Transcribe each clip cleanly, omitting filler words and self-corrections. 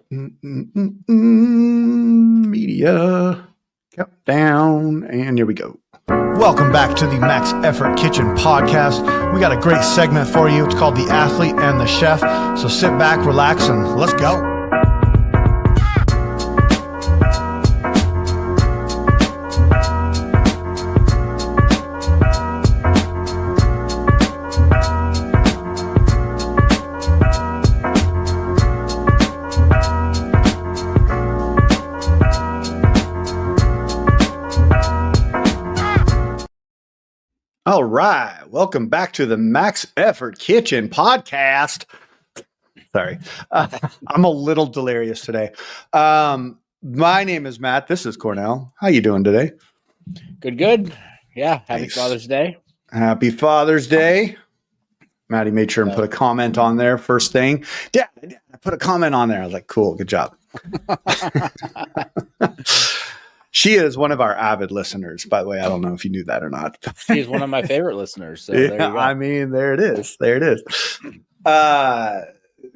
Media countdown, and here we go. Welcome back to the Max Effort Kitchen podcast. We got a great segment for you. It's called The Athlete and the Chef. So sit back, relax, and let's go. All right. Welcome back to the Max Effort Kitchen podcast. Sorry. I'm a little delirious today. My name is Matt. This is Cornell. How you doing today? Good. Yeah. Happy Nice. Father's Day. Happy Father's Day. Maddie made sure and put a comment on there first thing. Dad, I put a comment on there. I was like, cool. Good job. She is one of our avid listeners, by the way. I don't know if you knew that or not. She's one of my favorite listeners. So there you go. I mean, there it is. There it is.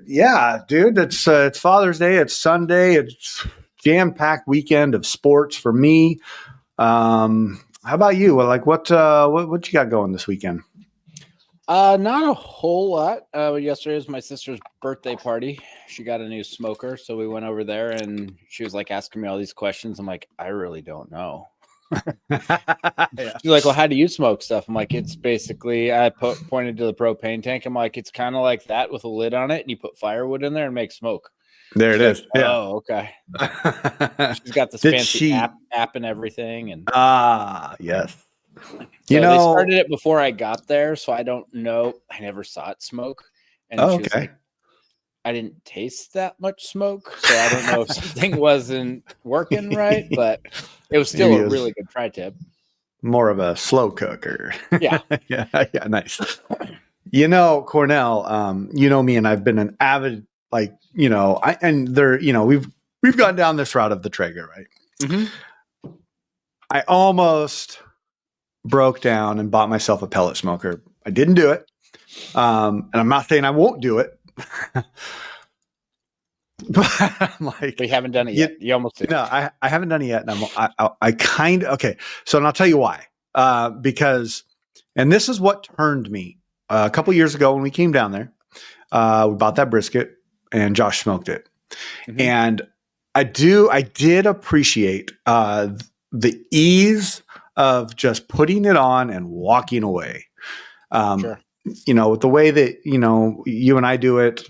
Yeah, dude, it's Father's Day. It's Sunday. It's jam-packed weekend of sports for me. How about you? Like, what you got going this weekend? Not a whole lot. Yesterday was my sister's birthday party. She got a new smoker, so we went over there, and she was like asking me all these questions. I'm like, I really don't know. Yeah. She's like, well, how do you smoke stuff? I'm like, it's basically, pointed to the propane tank. I'm like, it's kind of like that with a lid on it, and you put firewood in there and make smoke. There it is. Yeah. Oh, okay. She's got this Did fancy she- app and everything, and Yes. so You they know, started it before I got there, so I don't know. I never saw it smoke. And she was okay. like, I didn't taste that much smoke, so I don't know if something wasn't working right, but it was still Maybe it a was really good tri-tip. More of a slow cooker. Yeah. Yeah, nice. You know, Cornell, you know me, and I've been an avid, we've gone down this route of the Traeger, right? Mm-hmm. I almost broke down and bought myself a pellet smoker. I didn't do it. And I'm not saying I won't do it. But I'm like, But you haven't done it yet. You almost did. no, I haven't done it yet. And I kind of, okay. So, and I'll tell you why. Because, and this is what turned me a couple years ago when we came down there, we bought that brisket and Josh smoked it. Mhm. And I did appreciate, the ease of just putting it on and walking away. Sure. You know, with the way that, you and I do it,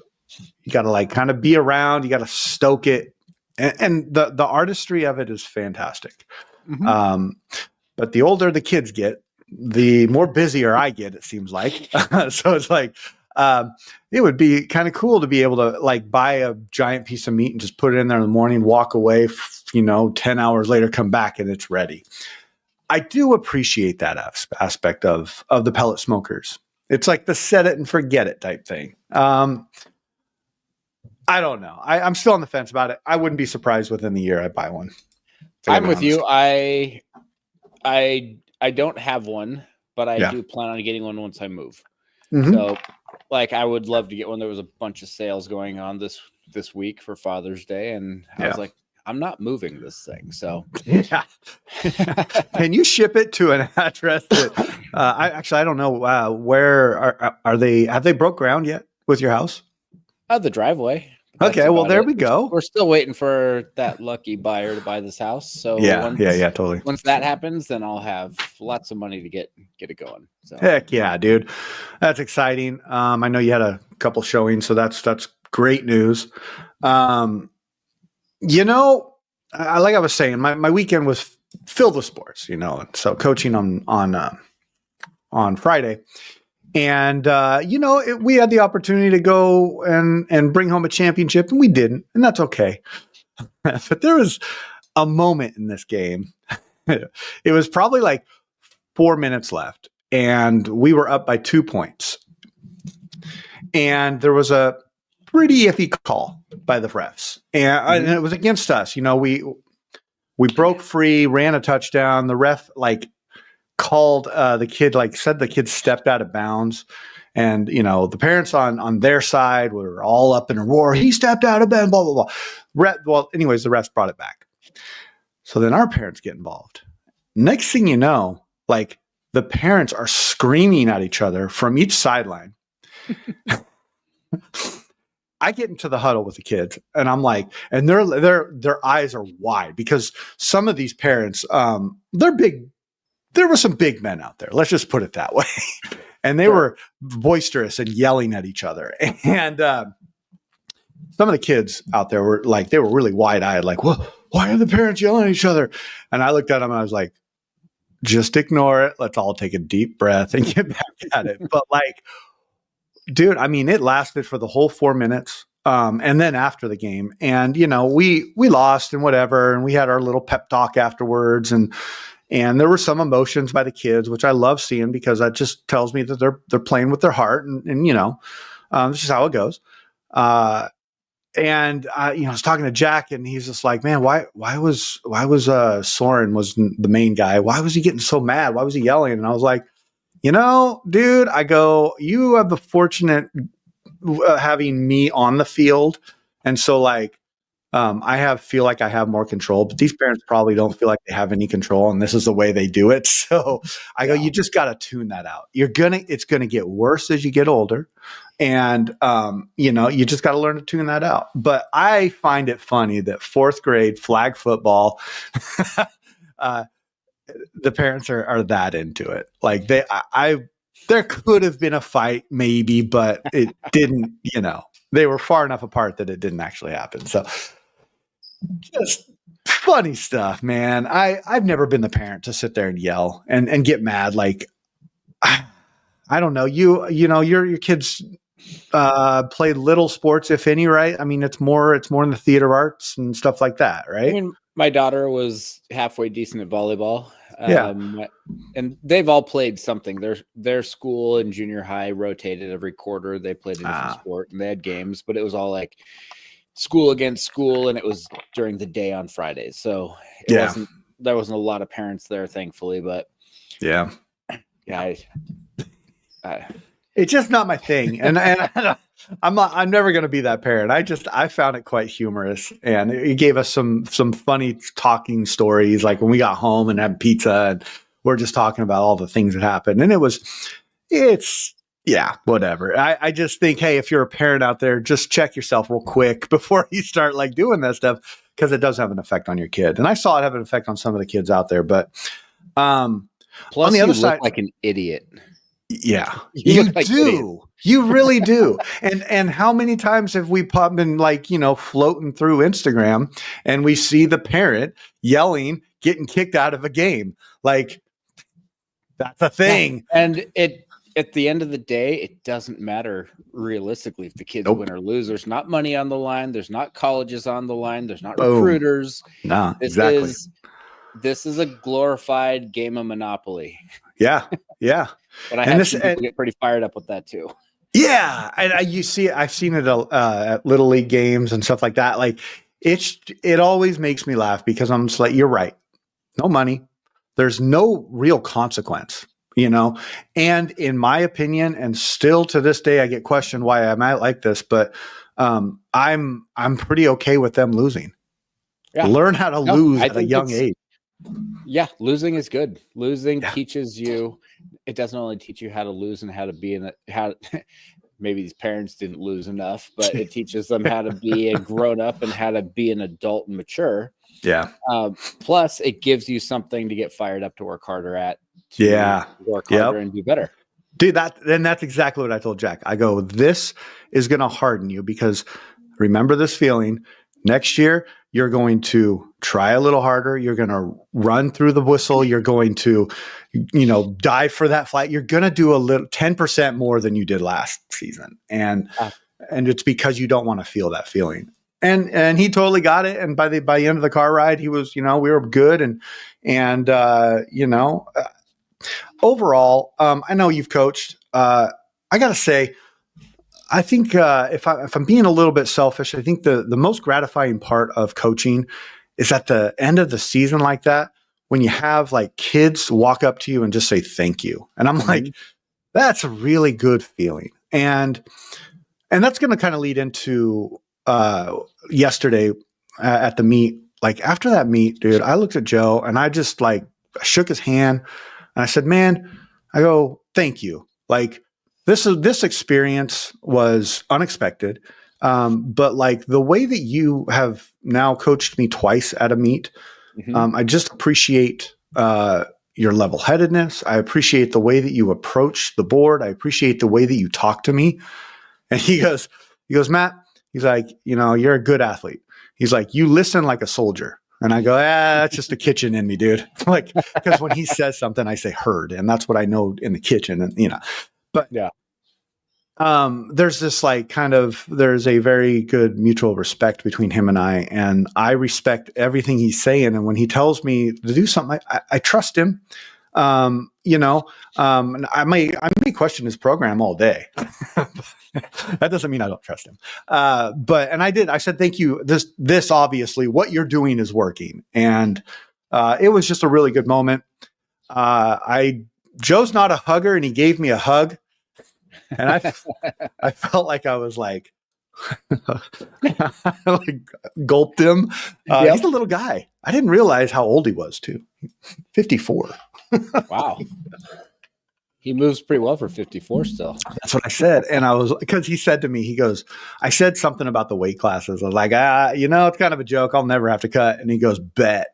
you got to like kind of be around, you got to stoke it. And the artistry of it is fantastic. Mhm. But the older the kids get, the more busier I get, it seems like. So it's like, it would be kind of cool to be able to like buy a giant piece of meat and just put it in there in the morning, walk away, 10 hours later, come back and it's ready. I do appreciate that aspect of the pellet smokers. It's like the set it and forget it type thing. I don't know. I'm still on the fence about it. I wouldn't be surprised within the year I buy one. I'm with you. I don't have one, but I Yeah. do plan on getting one once I move. Mhm. So, like, I would love to get one. There was a bunch of sales going on this week for Father's Day, and I was like, I'm not moving this thing. So, Yeah. Can you ship it to an address that I don't know where are they? Have they broke ground yet with your house? the driveway. That's Okay, well about there it. we go. We're still waiting for that lucky buyer to buy this house. So Yeah, totally. Once that happens, then I'll have lots of money to get it going. So Heck yeah, dude. That's exciting. I know you had a couple showings, so that's great news. Like I was saying, my weekend was filled with sports, and so coaching on Friday. And, we had the opportunity to go and bring home a championship, and we didn't, and that's okay. But there was a moment in this game. It was probably like 4 minutes left, and we were up by 2 points. And there was a pretty iffy call by the refs, and it was against us. We broke free, ran a touchdown. The ref called the kid, said the kid stepped out of bounds, And, the parents on their side were all up in a roar. He stepped out of bed, blah, blah, blah. Anyways, the refs brought it back. So then our parents get involved. Next thing you know, like the parents are screaming at each other from each sideline. I get into the huddle with the kids and I'm like, and their eyes are wide because some of these parents, they're big. There were some big men out there. Let's just put it that way. And they were boisterous and yelling at each other. And some of the kids out there were like, they were really wide eyed, like, well, why are the parents yelling at each other? And I looked at them and I was like, just ignore it. Let's all take a deep breath and get back at it. But like, dude, I mean, it lasted for the whole 4 minutes. And then after the game, and we lost and whatever, and we had our little pep talk afterwards, and there were some emotions by the kids, which I love seeing because that just tells me that they're playing with their heart, and this is how it goes. And I was talking to Jack, and he's just like, man, why was Soren was the main guy? Why was he getting so mad? Why was he yelling? And I was like, dude, I go, you have the fortunate having me on the field. And so like, feel like I have more control, but these parents probably don't feel like they have any control. And this is the way they do it. So I go, you just got to tune that out. It's going to get worse as you get older. And, you just got to learn to tune that out. But I find it funny that 4th grade flag football, the parents are that into it. Like there could have been a fight maybe, but it didn't, they were far enough apart that it didn't actually happen. So just funny stuff, man. I've never been the parent to sit there and yell and get mad. Like, I don't know, your kids played little sports, if any, right? I mean, it's more in the theater arts and stuff like that, right? I mean, my daughter was halfway decent at volleyball. And they've all played something. Their school in junior high rotated every quarter. They played a different sport and they had games, but it was all like school against school, and it was during the day on Fridays. So there wasn't a lot of parents there, thankfully. But yeah, it's just not my thing, and I'm never going to be that parent. I found it quite humorous, and it gave us some funny talking stories, like when we got home and had pizza, and we're just talking about all the things that happened, and it's whatever. I just think, hey, if you're a parent out there, just check yourself real quick before you start like doing that stuff, because it does have an effect on your kid, and I saw it have an effect on some of the kids out there. But plus, on the other side, like an idiot. Yeah, you do. You really do. And how many times have we been like, floating through Instagram and we see the parent yelling, getting kicked out of a game? Like, that's a thing. Yeah. And at the end of the day, it doesn't matter realistically if the kids win or lose. There's not money on the line. There's not colleges on the line. There's not recruiters. No, exactly. This is a glorified game of Monopoly. Yeah. Yeah. But I have seen people get pretty fired up with that too. Yeah, and I've seen it at Little League games and stuff like that. Like it always makes me laugh because I'm just like, you're right. No money. There's no real consequence, And in my opinion, and still to this day, I get questioned why I might like this, but I'm pretty okay with them losing. Yeah. Learn how to lose at a young age. Yeah, losing is good. Losing teaches you. It doesn't only teach you how to lose and how to be maybe these parents didn't lose enough, but it teaches them how to be a grown up and how to be an adult and mature. Yeah. Plus, it gives you something to get fired up to work harder at. Work harder and do better. Dude, that's exactly what I told Jack. I go, this is going to harden you because remember this feeling. Next year, you're going to try a little harder. You're going to run through the whistle. You're going to, dive for that flight. You're going to do a little 10% more than you did last season. And it's because you don't want to feel that feeling. And he totally got it. And by the end of the car ride, he was, we were good. And overall, I know you've coached. I got to say, I think if I'm being a little bit selfish, I think the most gratifying part of coaching is at the end of the season like that, when you have like kids walk up to you and just say thank you. And I'm like, That's a really good feeling. And that's going to kind of lead into yesterday at the meet. Like after that meet, dude, I looked at Joe and I just like shook his hand and I said, man, I go, thank you. Like this experience was unexpected. But like the way that you have now coached me twice at a meet, I just appreciate your level-headedness. I appreciate the way that you approach the board. I appreciate the way that you talk to me. And he goes, Matt, he's like, you're a good athlete. He's like, you listen like a soldier. And I go, that's just the kitchen in me, dude. Like, because when he says something, I say heard. And that's what I know in the kitchen. And, but yeah. There's this like there's a very good mutual respect between him and I respect everything he's saying. And when he tells me to do something, I trust him. And I may question his program all day. That doesn't mean I don't trust him. I said, thank you. This obviously what you're doing is working. And, it was just a really good moment. Joe's not a hugger and he gave me a hug. And I felt like I was like, like gulped him. He's a little guy. I didn't realize how old he was too. 54. Wow. He moves pretty well for 54 still. That's what I said. And because he said to me, he goes, I said something about the weight classes. I was like, it's kind of a joke. I'll never have to cut. And he goes, bet.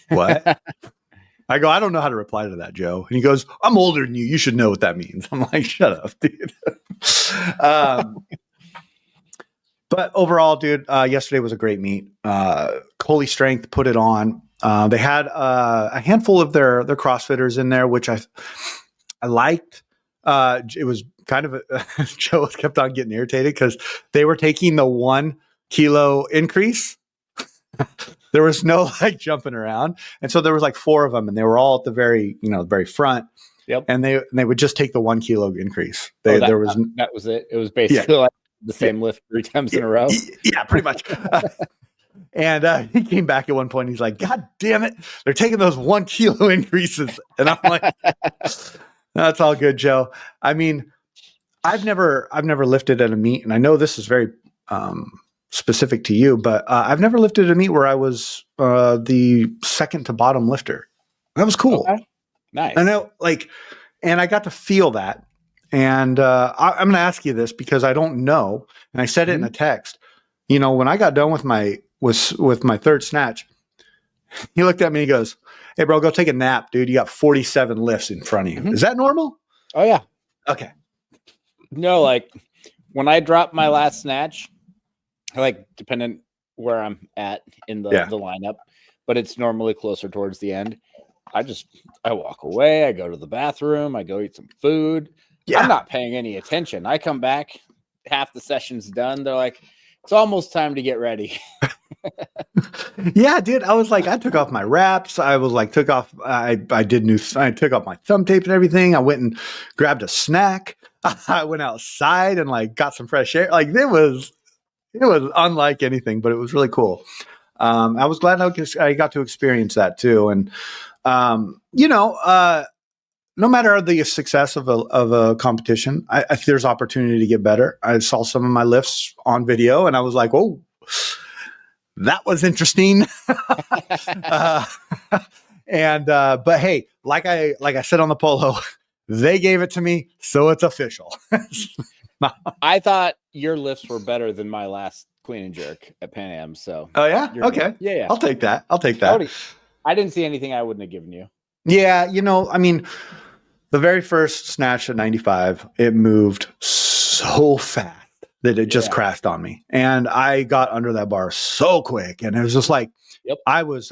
What? I go, I don't know how to reply to that, Joe. And he goes, I'm older than you. You should know what that means. I'm like, shut up, dude. But overall, dude, yesterday was a great meet. Holy Strength put it on. They had a handful of their CrossFitters in there, which I liked. It was kind of Joe kept on getting irritated because they were taking the 1 kilo increase. There was no like jumping around. And so there was like 4 of them and they were all at the very front. Yep. And they would just take the 1 kilo increase. That was it. It was basically like the same lift 3 times in a row. Yeah, pretty much. And he came back at one point. He's like, God damn it. They're taking those 1 kilo increases. And I'm like, that's all good, Joe. I mean, I've never lifted at a meet, and I know this is very specific to you, but I've never lifted a meet where I was the second to bottom lifter. That was cool. Okay. Nice. I know, and I got to feel that. And I'm going to ask you this because I don't know. And I said it in a text. When I got done with my third snatch, he looked at me and he goes, hey, bro, go take a nap, dude. You got 47 lifts in front of you. Is that normal? Oh, yeah. Okay. No, like when I dropped my last snatch, depending where I'm at in the lineup, but it's normally closer towards the end. I walk away. I go to the bathroom. I go eat some food. Yeah. I'm not paying any attention. I come back, half the session's done. They're like, it's almost time to get ready. Yeah, dude. I was like, I took off my wraps. I was like, I took off my thumb tape and everything. I went and grabbed a snack. I went outside and got some fresh air. It was unlike anything, but it was really cool. I was glad I got to experience that too. And, no matter the success of a competition, I there's opportunity to get better. I saw some of my lifts on video and I was like, oh, that was interesting. But hey, like I said on the polo, they gave it to me, so it's official. I thought your lifts were better than my last clean and jerk at Pan Am. So, oh yeah, okay, yeah, I'll take that. I didn't see anything I wouldn't have given you. Yeah, I mean, the very first snatch at 95, it moved so fast that it just crashed on me, and I got under that bar so quick, and it was just like, I was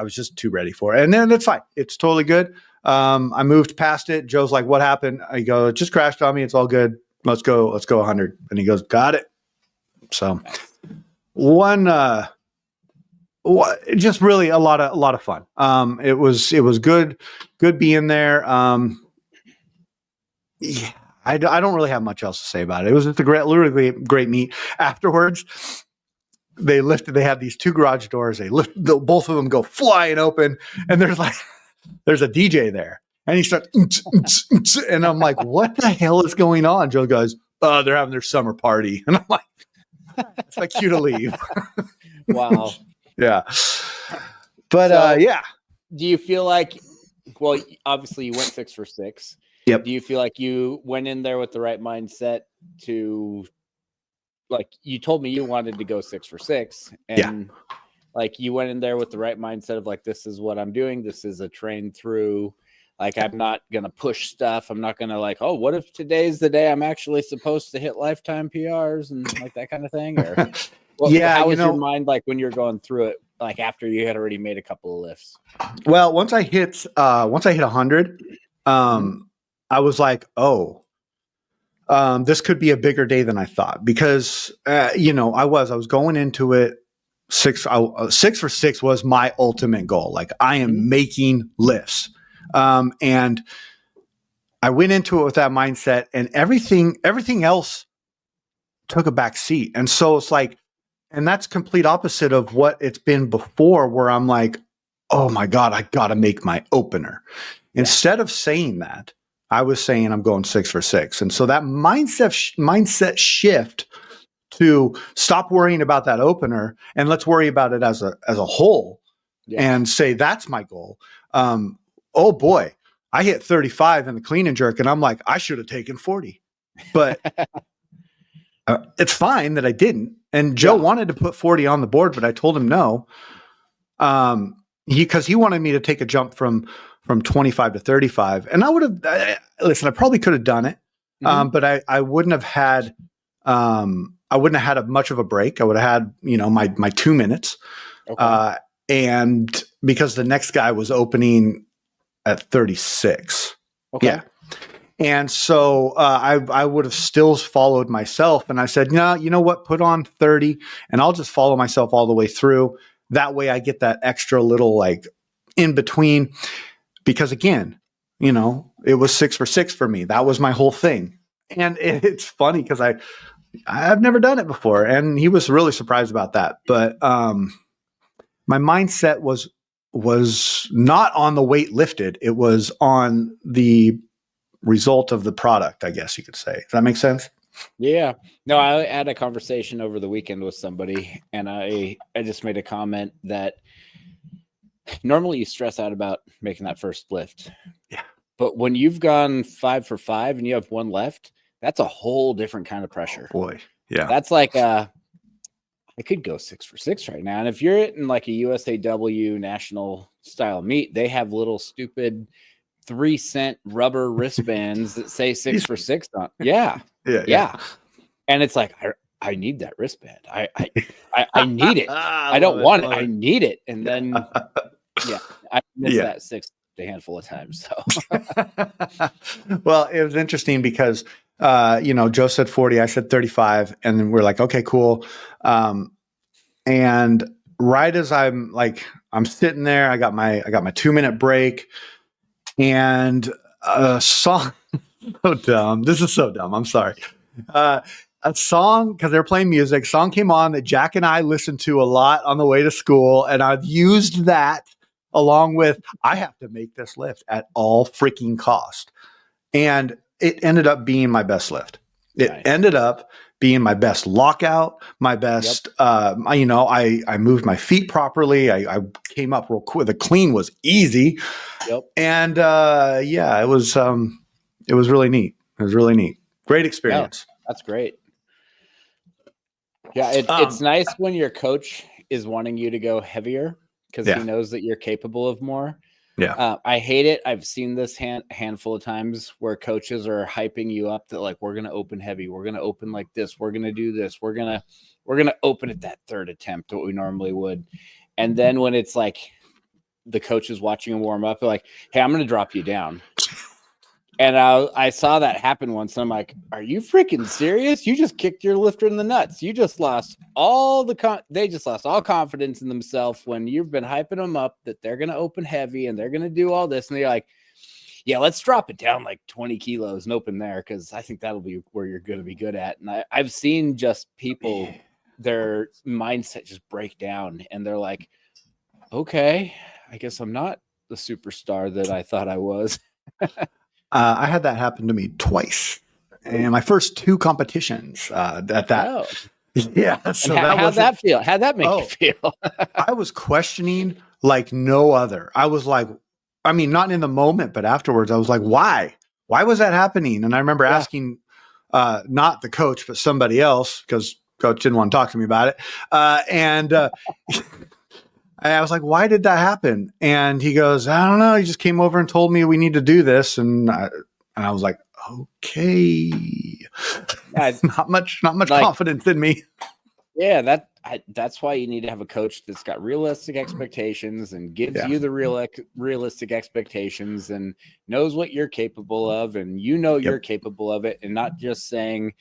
just too ready for it, and then it's fine, it's totally good. I moved past it. Joe's like, "What happened?" I go, "It just crashed on me. It's all good. Let's go 100." And he goes, "Got it." So just really a lot of fun. It was good being there. Yeah, I don't really have much else to say about it. It was just literally great meet. Afterwards, they had these 2 garage doors. Both of them go flying open, and there's a DJ there. And he starts, and I'm like, what the hell is going on? Joe goes, oh, they're having their summer party. And I'm like, it's my cue to leave. Wow. Yeah. But So, yeah. Do you feel like, well, obviously you went 6 for 6. Yep. Do you feel like you went in there with the right mindset to, like, you told me you wanted to go 6 for 6, and like you went in there with the right mindset of like, this is what I'm doing. This is a train through. Like, I'm not going to push stuff. I'm not going to like, oh, what if today's the day I'm actually supposed to hit lifetime PRs and like that kind of thing? Or how was your mind like when you're going through it, like after you had already made a couple of lifts? Well, once I hit 100, I was like, oh, this could be a bigger day than I thought, because, I was going into it 6 for 6 was my ultimate goal. Like, I am making lifts. And I went into it with that mindset, and everything else took a back seat. And so it's like, and that's complete opposite of what it's been before, where I'm like, oh my God, I got to make my opener. Instead of saying that, I was saying I'm going 6 for 6. And so that mindset shift to stop worrying about that opener and let's worry about it as a whole, and say, that's my goal. Oh boy, I hit 35 in the clean and jerk, and I'm like, I should have taken 40, but it's fine that I didn't. And Joe wanted to put 40 on the board, but I told him no. Because he wanted me to take a jump from 25 to 35, and I would have listen. I probably could have done it, but I wouldn't have had much of a break. I would have had my 2 minutes, and because the next guy was opening at 36. Okay. Yeah. And so I would have still followed myself. And I said, no, you know what? Put on 30 and I'll just follow myself all the way through. That way I get that extra little like in between, because again, it was 6 for 6 for me. That was my whole thing. And it's funny because I've never done it before. And he was really surprised about that. But my mindset was not on the weight lifted. It was on the result of the product, I guess you could say. Does that make sense? Yeah. No, I had a conversation over the weekend with somebody, and I just made a comment that normally you stress out about making that first lift. Yeah. But when you've gone 5 for 5 and you have one left, that's a whole different kind of pressure. Oh boy. Yeah. That's like I could go 6 for 6 right now. And if you're in like a USAW national style meet, they have little stupid 3-cent rubber wristbands that say 6 for 6 on. Yeah. And it's like, I need that wristband. I need it. I don't want it. I need it. And then, I missed that 6 a handful of times. So, well, it was interesting because, Joe said 40, I said 35, and then we're like, okay, cool. And right as I'm sitting there, I got my 2-minute break, and a song. So dumb. This is so dumb. I'm sorry. A song, because they're playing music, song came on that Jack and I listened to a lot on the way to school. And I've used that along with, I have to make this lift at all freaking cost. And it ended up being my best lift. It ended up being my best lockout, my best, I moved my feet properly. I came up real quick. The clean was easy. Yep. And it was really neat. It was really neat. Great experience. Yeah, that's great. Yeah. It's nice when your coach is wanting you to go heavier because he knows that you're capable of more. Yeah. I hate it. I've seen this handful of times where coaches are hyping you up that like, we're going to open heavy. We're going to open like this. We're going to do this. We're going to open at that third attempt, what we normally would. And then when it's like the coach is watching them warm up, they're like, hey, I'm going to drop you down. And I saw that happen once. And I'm like, are you freaking serious? You just kicked your lifter in the nuts. You just lost they just lost all confidence in themselves when you've been hyping them up that they're going to open heavy and they're going to do all this. And they're like, yeah, let's drop it down like 20 kilos and open there, because I think that'll be where you're going to be good at. And I've seen just people, their mindset just break down. And they're like, okay, I guess I'm not the superstar that I thought I was. I had that happen to me twice, and my first 2 competitions at that. Oh. Yeah. So how'd that feel? How'd that make you feel? I was questioning like no other. I was like, I mean, not in the moment, but afterwards, I was like, why? Why was that happening? And I remember asking, not the coach, but somebody else, because coach didn't want to talk to me about it. And I was like, why did that happen? And he goes, I don't know. He just came over and told me we need to do this. And I was like, okay. Not much like, confidence in me. Yeah, that's why you need to have a coach that's got realistic expectations and gives you the realistic expectations and knows what you're capable of, and you're capable of it, and not just saying,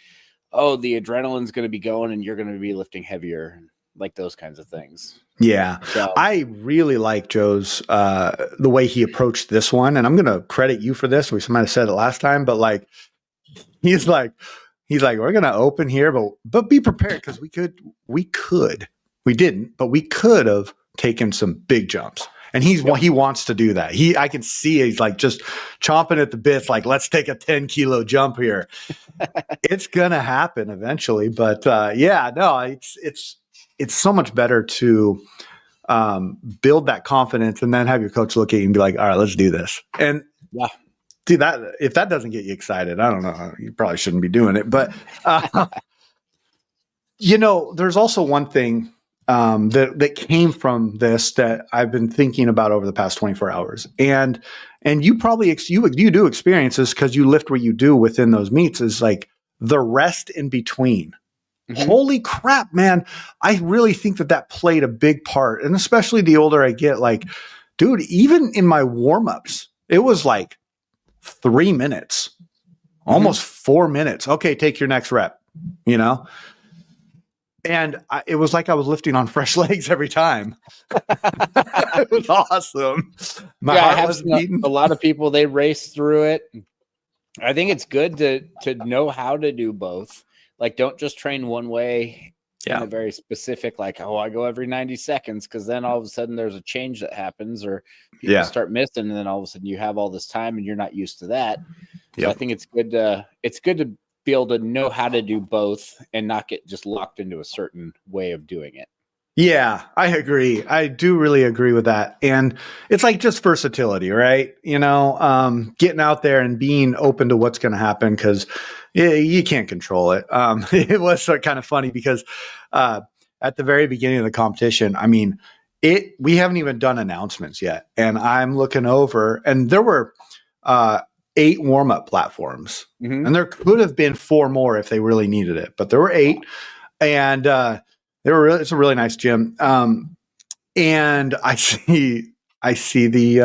oh, the adrenaline's going to be going and you're going to be lifting heavier, like those kinds of things. Yeah. So, I really like Joe's the way he approached this one, and I'm going to credit you for this. We might have said it last time, but like he's like, we're going to open here, but be prepared, because we didn't, but we could have taken some big jumps. And he wants to do that. I can see he's like just chomping at the bits, like, let's take a 10-kilo jump here. It's going to happen eventually. But it's so much better to build that confidence and then have your coach look at you and be like, all right, let's do this. And dude, that if that doesn't get you excited, I don't know, you probably shouldn't be doing it. But there's also one thing that came from this that I've been thinking about over the past 24 hours, and you probably you do experience this because you lift where you do within those meets, is like the rest in between. Mm-hmm. Holy crap, man! I really think that played a big part, and especially the older I get, like, dude, even in my warm-ups, it was like 3 minutes, almost 4 minutes. Okay, take your next rep, And it was like I was lifting on fresh legs every time. It was awesome. My heart was beating. A lot of people, they race through it. I think it's good to know how to do both. Like, don't just train one way in a very specific, like, I go every 90 seconds, because then all of a sudden there's a change that happens, or people start missing, and then all of a sudden you have all this time and you're not used to that. So I think it's good to be able to know how to do both and not get just locked into a certain way of doing it. Yeah, I agree. I do really agree with that. And it's like just versatility, right? Getting out there and being open to what's going to happen, because you can't control it. It was kind of funny because at the very beginning of the competition, I mean, we haven't even done announcements yet. And I'm looking over, and there were 8 warm-up platforms. Mm-hmm. And there could have been 4 more if they really needed it. But there were 8. And it's a really nice gym. And I see the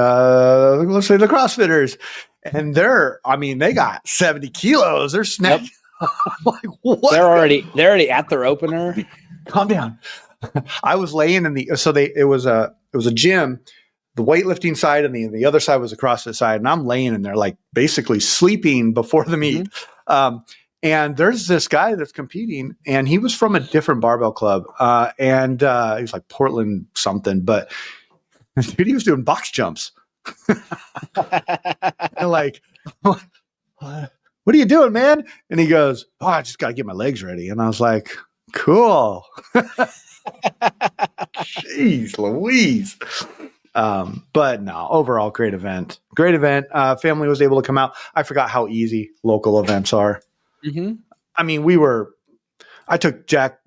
let's say the CrossFitters, and they got 70 kilos. They're snacking. Yep. I'm like, what? They're already at their opener. Calm down. I was laying it was a gym, the weightlifting side, and the other side was the CrossFit side, and I'm laying in there like basically sleeping before the meet. Mm-hmm. And there's this guy that's competing, and he was from a different barbell club, and he was like Portland something, but dude, he was doing box jumps. And like, what are you doing, man? And he goes, oh, I just got to get my legs ready. And I was like, cool. Jeez Louise. But no, overall, great event. Family was able to come out. I forgot how easy local events are. Mm-hmm. I mean, I took Jack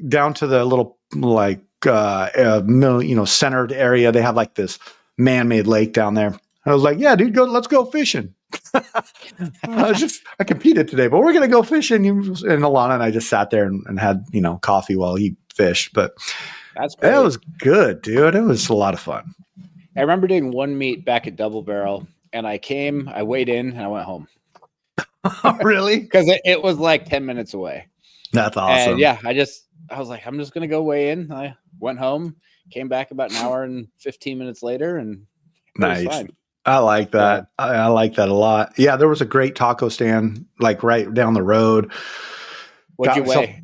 down to the little, like, centered area. They have like this man-made lake down there. I was like, yeah, dude, let's go fishing. I competed today, but we're going to go fishing. And Alana and I just sat there and had, coffee while he fished. But it was good, dude. It was a lot of fun. I remember doing one meet back at Double Barrel, and I weighed in, and I went home. Really? Because it was like 10 minutes away. That's awesome. And yeah, I was like, I'm just going to go weigh in. I went home, came back about an hour and 15 minutes later, and nice. Was fine. I like that. Yeah. I like that a lot. Yeah, there was a great taco stand like right down the road. What'd you weigh?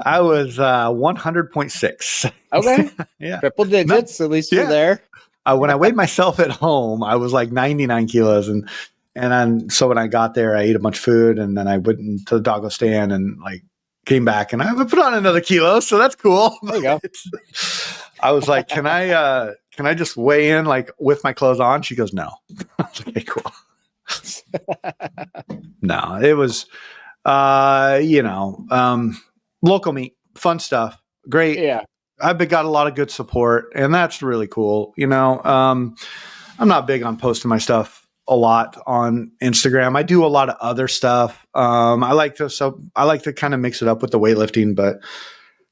I was 100.6. Okay. Yeah. Triple digits. At least you're there. When I weighed myself at home, I was like 99 kilos. So when I got there, I ate a bunch of food, and then I went into the doggo stand and like came back, and I put on another kilo. So that's cool. There you go. I was like, can I just weigh in like with my clothes on? She goes, no. I was like, okay, cool. No, it was, local meat, fun stuff. Great. Yeah. I've got a lot of good support, and that's really cool. I'm not big on posting my stuff a lot on Instagram. I do a lot of other stuff. I like to kind of mix it up with the weightlifting, but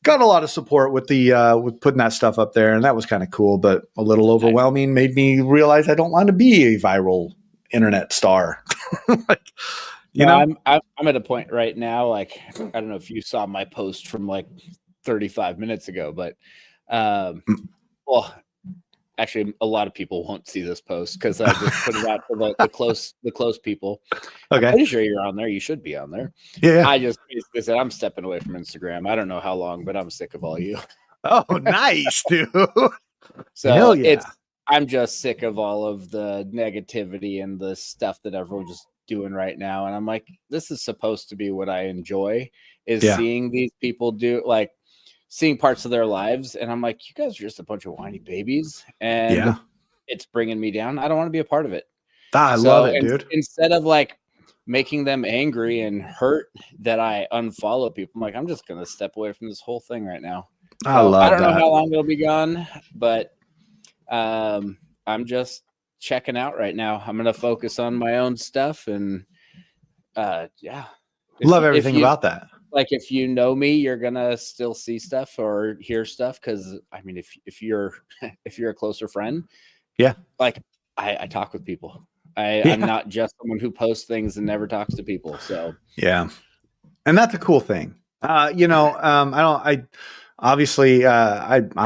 got a lot of support with with putting that stuff up there, and that was kind of cool, but a little overwhelming. Made me realize I don't want to be a viral internet star. I'm at a point right now. Like, I don't know if you saw my post from like 35 minutes ago, but well, actually, a lot of people won't see this post because I just put it out for the close people. Okay, I'm pretty sure you're on there. You should be on there. Yeah. I just basically said I'm stepping away from Instagram. I don't know how long, but I'm sick of all you. Oh, nice, dude. So I'm just sick of all of the negativity and the stuff that everyone's just doing right now. And I'm like, this is supposed to be what I enjoy, is seeing these people do, like, seeing parts of their lives. And I'm like, you guys are just a bunch of whiny babies, and it's bringing me down. I don't want to be a part of it. I love it, dude. Instead of like making them angry and hurt that I unfollow people, I'm like, I'm just going to step away from this whole thing right now. I don't know how long it'll be gone, but I'm just checking out right now. I'm going to focus on my own stuff, and love everything about that. Like, if you know me, you're gonna still see stuff or hear stuff, because I mean, if you're a closer friend, like I talk with people. I'm not just someone who posts things and never talks to people. So and that's a cool thing. I'm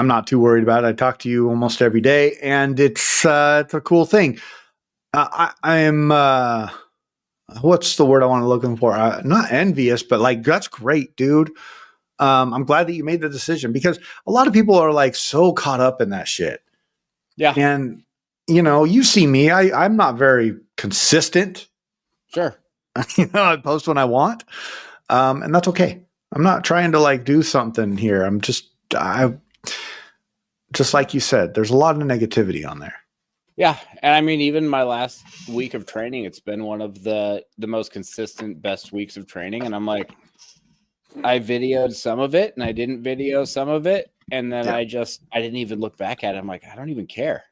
not too worried about it. I talk to you almost every day, and it's a cool thing. I am. What's the word I want to looking for? Not envious, but like, that's great, dude. I'm glad that you made the decision, because a lot of people are like so caught up in that shit. Yeah. And you see me, I'm not very consistent. Sure. I post when I want. And that's okay. I'm not trying to like do something here. I'm just like you said, there's a lot of negativity on there. Yeah. And I mean, even my last week of training, it's been one of the most consistent, best weeks of training. And I'm like, I videoed some of it and I didn't video some of it. And then I didn't even look back at it. I'm like, I don't even care.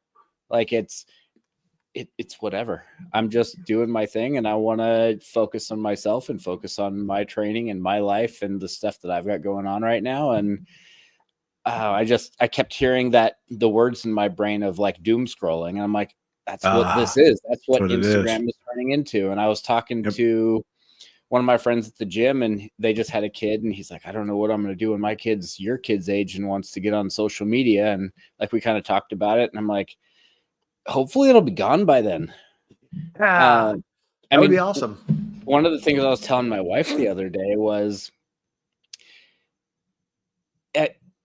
Like, it's whatever. I'm just doing my thing, and I want to focus on myself and focus on my training and my life and the stuff that I've got going on right now. And I kept hearing the words in my brain of like doom scrolling. And I'm like, that's what this is. That's what Instagram is turning into. And I was talking to one of my friends at the gym, and they just had a kid, and he's like, I don't know what I'm going to do when my kid's your kid's age and wants to get on social media. And like, we kind of talked about it, and I'm like, hopefully it'll be gone by then. That would be awesome. One of the things I was telling my wife the other day was,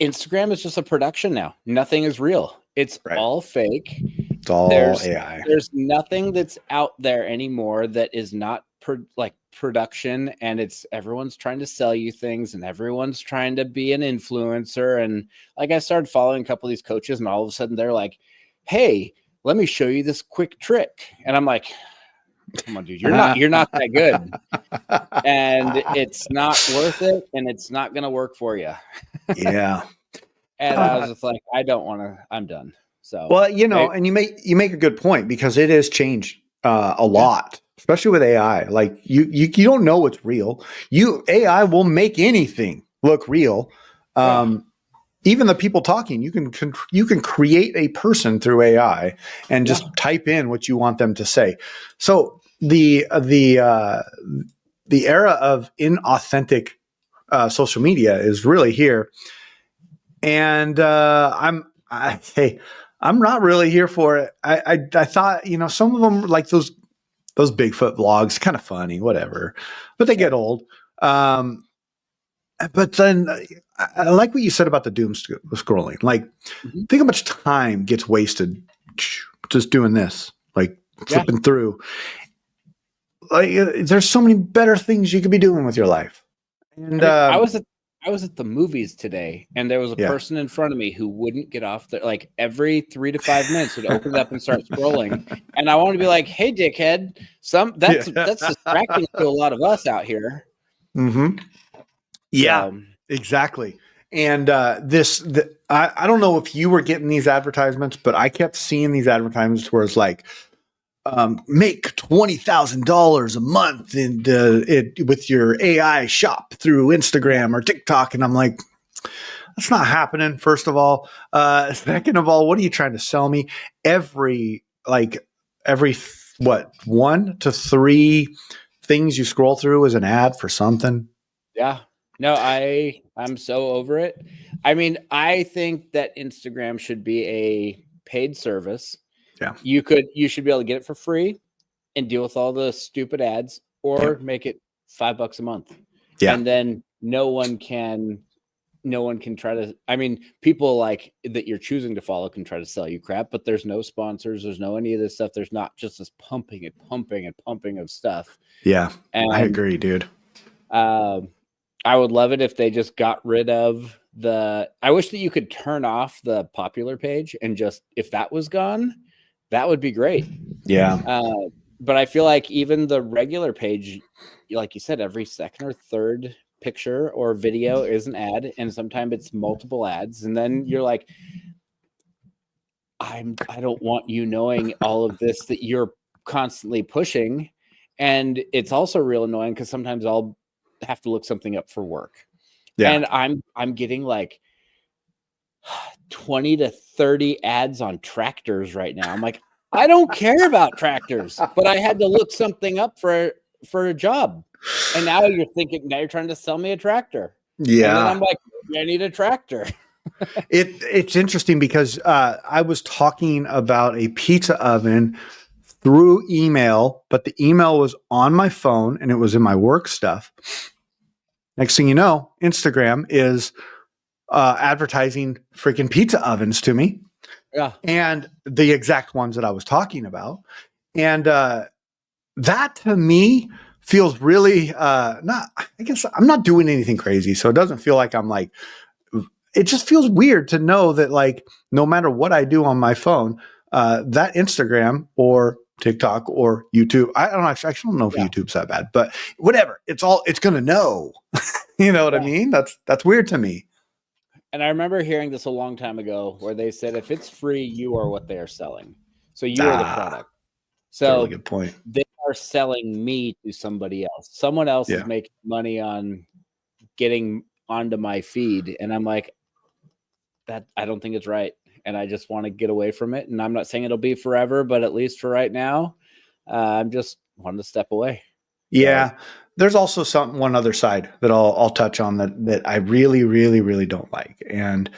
Instagram is just a production now. Nothing is real. It's all fake. It's all AI. There's nothing that's out there anymore that is not production, and everyone's trying to sell you things, and everyone's trying to be an influencer. And like, I started following a couple of these coaches, and all of a sudden they're like, hey, let me show you this quick trick. And I'm like, come on, dude, you're not that good. And it's not worth it, and it's not going to work for you. Yeah. And I was just like, I don't want to, I'm done. So, well, and you make a good point, because it has changed a lot, especially with AI. Like, you don't know what's real. AI will make anything look real. Even the people talking, you can create a person through AI and just type in what you want them to say. So the era of inauthentic social media is really here, and I'm not really here for it. I thought, some of them, like those Bigfoot vlogs, kind of funny, whatever, but they get old. But then I like what you said about the doom scrolling. Like, think how much time gets wasted just doing this, like flipping through. Like there's so many better things you could be doing with your life. And I was at the movies today, and there was a person in front of me who wouldn't get off there. Like every 3 to 5 minutes, would open it up and start scrolling. And I want to be like, "Hey, dickhead!" That's distracting to a lot of us out here. Mm-hmm. Yeah, exactly. And I don't know if you were getting these advertisements, but I kept seeing these advertisements where it's like, make $20,000 a month with your AI shop through Instagram or TikTok. And I'm like, that's not happening. First of all, second of all, what are you trying to sell me? Every 1 to 3 things you scroll through is an ad for something. Yeah. No, I'm so over it. I mean, I think that Instagram should be a paid service. Yeah. You should be able to get it for free and deal with all the stupid ads, or make it $5 a month. Yeah. And then no one can try to, I mean, people like that you're choosing to follow can try to sell you crap, but there's no sponsors. There's no any of this stuff. There's not just this pumping of stuff. Yeah. And I agree, dude. I would love it if they just got rid of I wish that you could turn off the popular page, and just, if that was gone, that would be great. Yeah. But I feel like even the regular page, like you said, every second or third picture or video is an ad, and sometimes it's multiple ads. And then you're like, I don't want you knowing all of this that you're constantly pushing. And it's also real annoying because sometimes I'll have to look something up for work. Yeah. And I'm getting like 20 to 30 ads on tractors right now. I'm like, I don't care about tractors, but I had to look something up for a job. And now you're trying to sell me a tractor. Yeah. And then I'm like, I need a tractor. It's interesting because I was talking about a pizza oven through email, but the email was on my phone and it was in my work stuff. Next thing you know, Instagram is advertising freaking pizza ovens to me. Yeah. And the exact ones that I was talking about. And that to me feels really I guess I'm not doing anything crazy. So it doesn't feel like I'm like, it just feels weird to know that, like, no matter what I do on my phone, that Instagram or TikTok or YouTube, I don't know if YouTube's that bad, but whatever, it's going to know. You know what I mean? That's weird to me. And I remember hearing this a long time ago where they said, if it's free, you are what they are selling. So you are the product. So that's a really good point. They are selling me to somebody else. Someone else is making money on getting onto my feed. And I'm like, that I don't think it's right. And I just want to get away from it. And I'm not saying it'll be forever, but at least for right now, I'm just wanting to step away. Yeah. There's also one other side that I'll touch on that I really, really, really don't like. And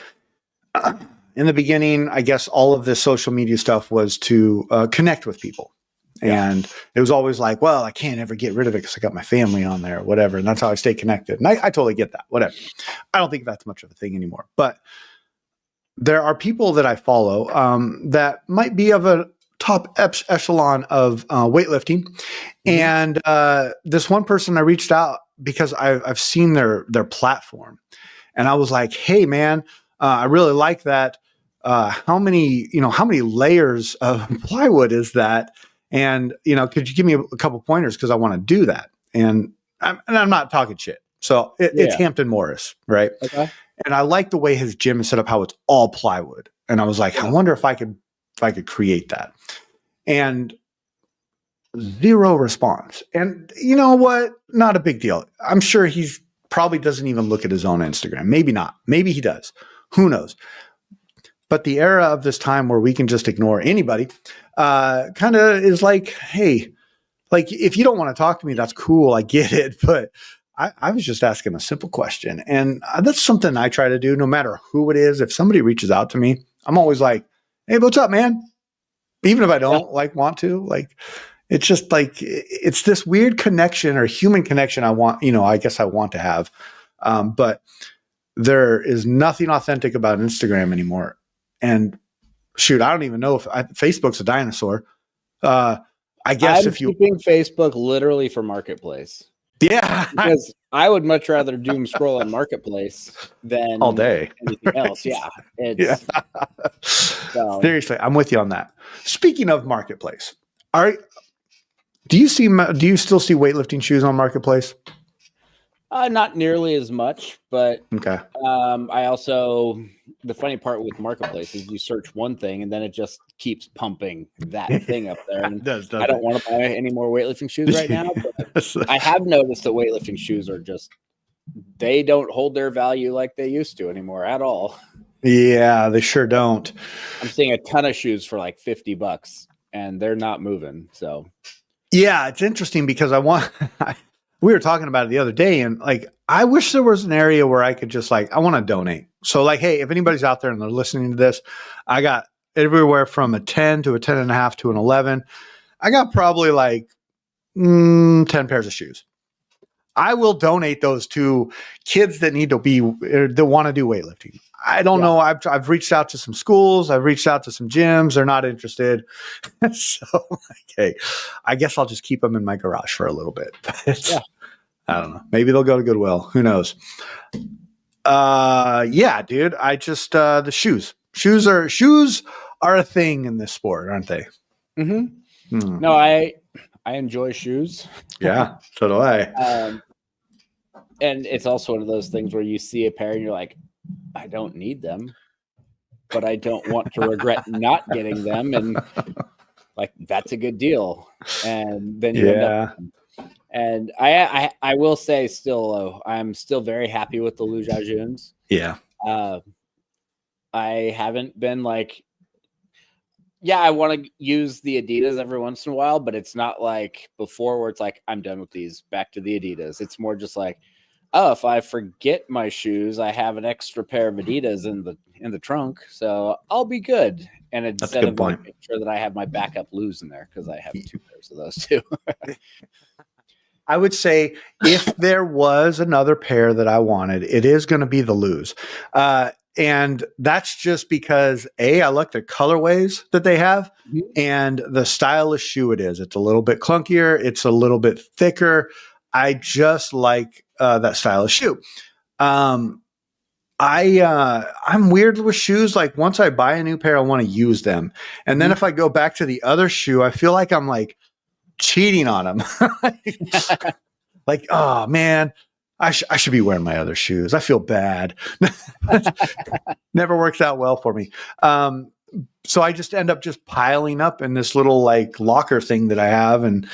in the beginning, I guess all of this social media stuff was to connect with people. And it was always like, well, I can't ever get rid of it because I got my family on there or whatever. And that's how I stay connected. And I totally get that. Whatever. I don't think that's much of a thing anymore. But there are people that I follow that might be of a top echelon of weightlifting. And this one person, I reached out because I've seen their platform. And I was like, hey, man, I really like that. How many layers of plywood is that? And, could you give me a couple pointers? Because I want to do that. And I'm not talking shit. So it's Hampton Morris, right? Okay. And I like the way his gym is set up, how it's all plywood. And I was like, I wonder if I could create that. And zero response. And you know what? Not a big deal. I'm sure he's probably doesn't even look at his own Instagram. Maybe not. Maybe he does. Who knows? But the era of this time where we can just ignore anybody kind of is like, hey, like, if you don't want to talk to me, that's cool. I get it. But I was just asking a simple question. And that's something I try to do no matter who it is. If somebody reaches out to me, I'm always like, hey, what's up, man? Even if I don't want to, like, it's just like, it's this weird connection or human connection I guess I want to have. But there is nothing authentic about Instagram anymore. And shoot, I don't even know if Facebook's a dinosaur. I guess I'm keeping Facebook literally for Marketplace. Yeah. Because I would much rather doom scroll on Marketplace than all day. anything else. Yeah. It's, Seriously, I'm with you on that. Speaking of Marketplace, do you still see weightlifting shoes on Marketplace? Not nearly as much, but okay. I also, the funny part with Marketplace is you search one thing and then it just keeps pumping that thing up there. And I don't want to buy any more weightlifting shoes right now, but I have noticed that weightlifting shoes are they don't hold their value like they used to anymore at all. Yeah, they sure don't. I'm seeing a ton of shoes for like $50 and they're not moving. So yeah, it's interesting because we were talking about it the other day, and like, I wish there was an area where I could just I want to donate. So like, hey, if anybody's out there and they're listening to this, I got everywhere from a 10 to a 10.5 to an 11. I got probably 10 pairs of shoes. I will donate those to kids that need to that want to do weightlifting. I don't know. I've reached out to some schools. I've reached out to some gyms. They're not interested. So, hey, I guess I'll just keep them in my garage for a little bit. I don't know. Maybe they'll go to Goodwill. Who knows? Yeah, dude. I just the shoes. Shoes are a thing in this sport, aren't they? Mm-hmm. No, I enjoy shoes. Yeah, so do I. And it's also one of those things where you see a pair and you're like, I don't need them, but I don't want to regret not getting them. And that's a good deal. And then you end up. And I will say still, though, I'm still very happy with the Lu Jiajuns. Yeah. I haven't been I want to use the Adidas every once in a while, but it's not like before where it's like, I'm done with these, back to the Adidas. It's more just like, oh, if I forget my shoes, I have an extra pair of Adidas in the trunk, so I'll be good. And instead of making sure that I have my backup Lus in there, because I have 2 pairs of those too. I would say if there was another pair that I wanted, it is going to be the Lus. And that's just because I like the colorways that they have and the stylish shoe it is. It's a little bit clunkier. It's a little bit thicker. I just like that stylish shoe. I'm weird with shoes. Like once I buy a new pair, I want to use them. And then if I go back to the other shoe, I feel like I'm cheating on them. Oh man, I should be wearing my other shoes. I feel bad. Never works out well for me. So I just end up just piling up in this little locker thing that I have, and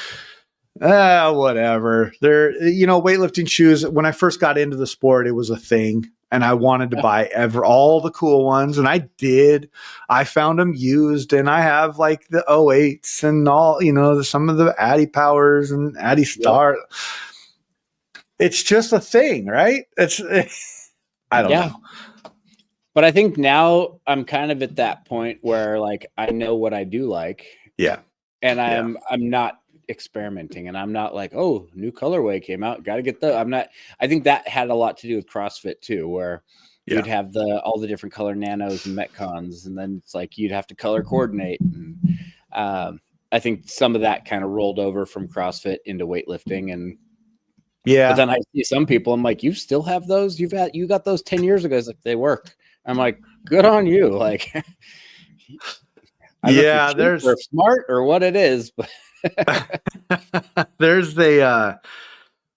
whatever. Weightlifting shoes, when I first got into the sport, it was a thing. And I wanted to buy all the cool ones. And I did. I found them used. And I have the 08s and all, some of the Addy Powers and Addy Star. Yep. It's just a thing, right? I don't know. But I think now I'm kind of at that point where I know what I do like. Yeah. And I'm not experimenting, and I'm not new colorway came out, got to get I think that had a lot to do with CrossFit too, where you'd have all the different color nanos and Metcons, and then it's you'd have to color coordinate. And I think some of that kind of rolled over from CrossFit into weightlifting. And but then I see some people, I'm like, you still have those? You got those 10 years ago. It's they work. I'm like, good on you. I don't know if they're smart or what it is, but there's the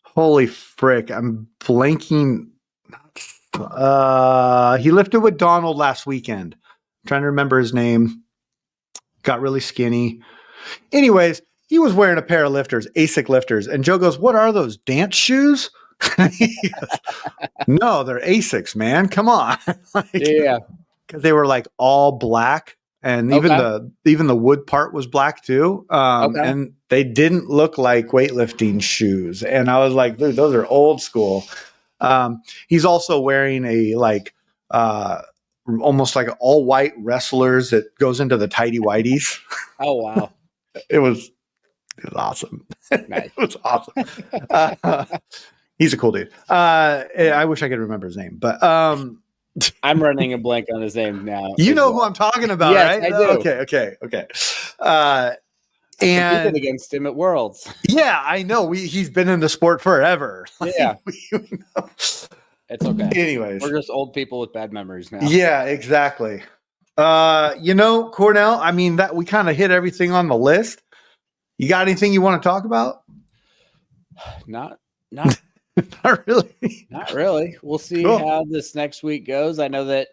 holy frick, I'm blanking. He lifted with Donald last weekend. I'm trying to remember his name. Got really skinny. Anyways, he was wearing a pair of lifters, ASIC lifters, and Joe goes, "What are those, dance shoes?" He goes, "No, they're ASICs, man. Come on." Because they were all black. And even the wood part was black too. And they didn't look like weightlifting shoes. And I was like, dude, those are old school. He's also wearing a almost like all white wrestlers that goes into the tighty whities. Oh wow. It was awesome. Nice. It was awesome. He's a cool dude. I wish I could remember his name, but I'm running a blank on his name now. You know who I'm talking about, Yes, right? I do. Okay. Competed And against him at Worlds. yeah, I know. He's been in the sport forever. Yeah. It's okay. Anyways, We're just old people with bad memories now. yeah, exactly. Cornell, I mean, that we kind of hit everything on the list. You got anything you want to talk about? Not Not really. Not really. We'll see Cool. how this next week goes. I know that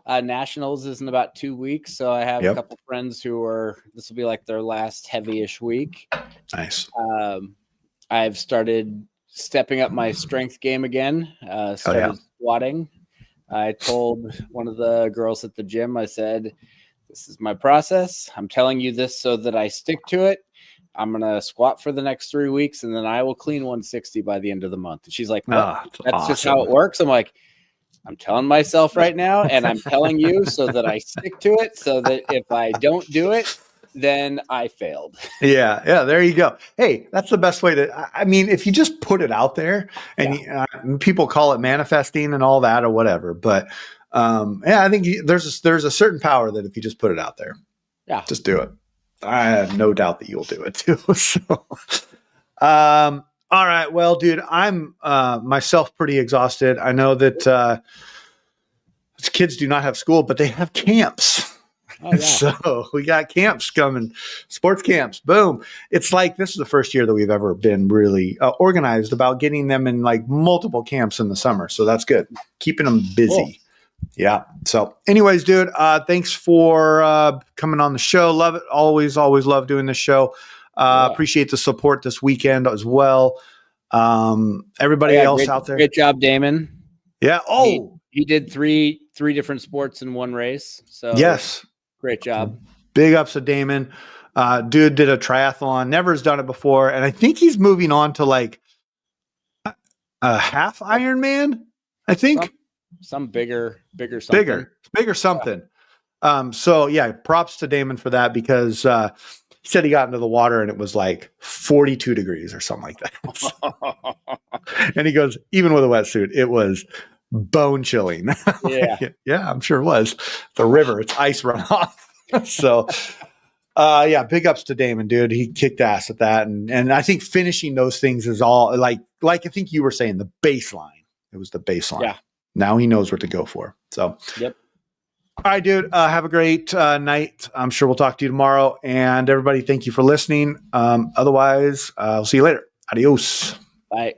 Nationals is in about 2 weeks, so I have a couple friends this will be like their last heavy-ish week. Nice. I've started stepping up my strength game again. Started squatting. I told one of the girls at the gym, I said, this is my process. I'm telling you this so that I stick to it. I'm going to squat for the next 3 weeks, and then I will clean 160 by the end of the month. And she's like, what? That's awesome. Just how it works. I'm like, I'm telling myself right now, and I'm telling you so that I stick to it, so that if I don't do it, then I failed. Yeah, there you go. Hey, that's the best way to, I mean, if you just put it out there, and people call it manifesting and all that or whatever, but I think there's a certain power that if you just put it out there, just do it. I have no doubt that you'll do it too. So, all right. Well, dude, I'm myself pretty exhausted. I know that kids do not have school, but they have camps. Oh, yeah. So we got camps coming, sports camps. Boom. It's like this is the first year that we've ever been really organized about getting them in like multiple camps in the summer. So that's good. Keeping them busy. Cool. Yeah. So anyways, dude, thanks for coming on the show. Love it. Always love doing this show. Appreciate the support this weekend as well. Everybody else out there. Great job, Damon. Yeah. Oh, he did three different sports in one race. So yes. Great job. Big ups to Damon. Dude did a triathlon. Never has done it before. And I think he's moving on to like a half Ironman, I think. Some bigger something. Bigger something. So yeah, props to Damon for that because he said he got into the water and it was like 42 degrees or something like that. And he goes, even with a wetsuit, it was bone chilling. Yeah. Yeah, I'm sure it was. The river, it's ice runoff. So big ups to Damon, dude. He kicked ass at that. And I think finishing those things is all like I think you were saying, the baseline. It was the baseline. Yeah. Now he knows what to go for. So, yep. All right, dude. Have a great night. I'm sure we'll talk to you tomorrow. And everybody, thank you for listening. Otherwise, I'll see you later. Adios. Bye.